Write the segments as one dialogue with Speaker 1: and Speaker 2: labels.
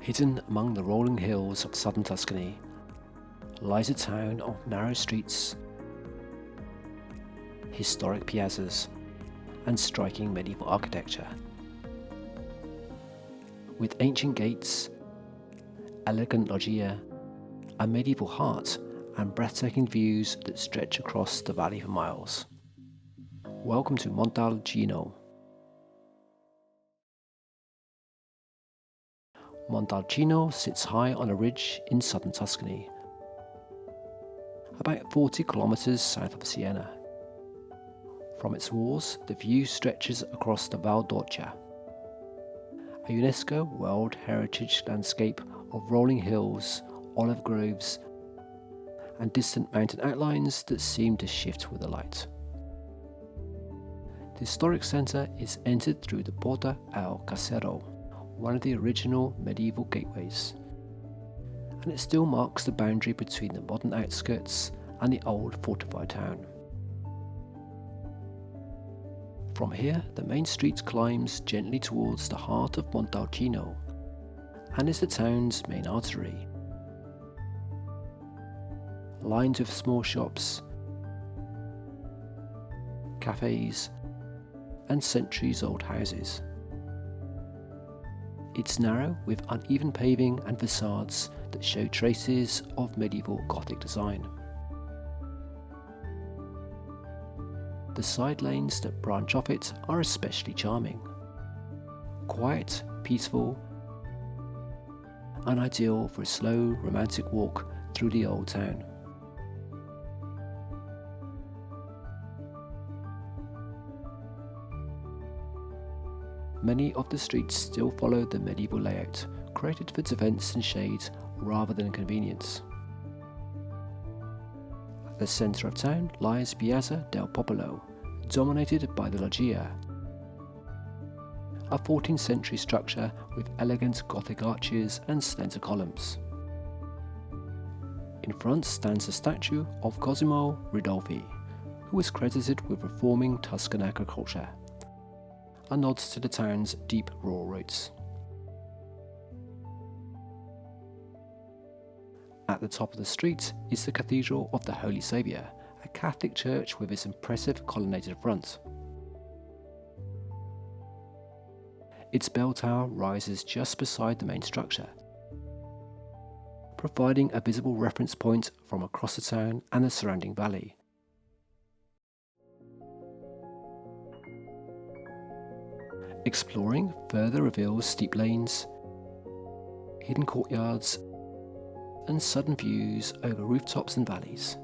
Speaker 1: Hidden among the rolling hills of southern Tuscany lies a town of narrow streets, historic piazzas, and striking medieval architecture. With ancient gates, elegant loggia, a medieval heart, and breathtaking views that stretch across the valley for miles. Welcome to Montalcino. Montalcino sits high on a ridge in southern Tuscany, about 40 kilometers south of Siena. From its walls, the view stretches across the Val d'Orcia, a UNESCO World Heritage landscape of rolling hills, olive groves, and distant mountain outlines that seem to shift with the light. The historic centre is entered through the Porta al Cathedral, one of the original medieval gateways, and it still marks the boundary between the modern outskirts and the old fortified town. From here, the main street climbs gently towards the heart of Montalcino and is the town's main artery. Lined with small shops, cafes, and centuries-old houses. It's narrow with uneven paving and facades that show traces of medieval Gothic design. The side lanes that branch off it are especially charming. Quiet, peaceful, and ideal for a slow, romantic walk through the old town. Many of the streets still follow the medieval layout, created for defence and shade rather than convenience. At the centre of town lies Piazza del Popolo, dominated by the loggia, a 14th century structure with elegant Gothic arches and slender columns. In front stands a statue of Cosimo Ridolfi, who was credited with reforming Tuscan agriculture, a nod to the town's deep rural roots. At the top of the street is the Cathedral of the Holy Saviour, a Catholic church with its impressive colonnaded front. Its bell tower rises just beside the main structure, providing a visible reference point from across the town and the surrounding valley. Exploring further reveals steep lanes, hidden courtyards, and sudden views over rooftops and valleys.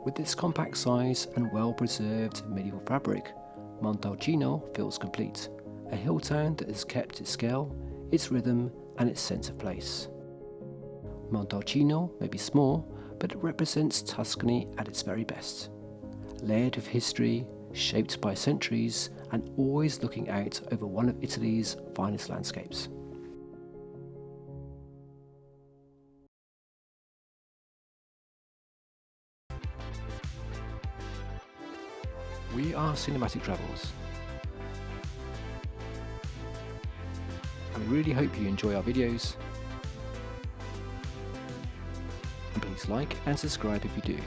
Speaker 1: With its compact size and well-preserved medieval fabric, Montalcino feels complete, a hill town that has kept its scale, its rhythm, and its sense of place. Montalcino may be small, but it represents Tuscany at its very best, layered with history, shaped by centuries, and always looking out over one of Italy's finest landscapes. We are Cinematic Travels, and we really hope you enjoy our videos, and please like and subscribe if you do.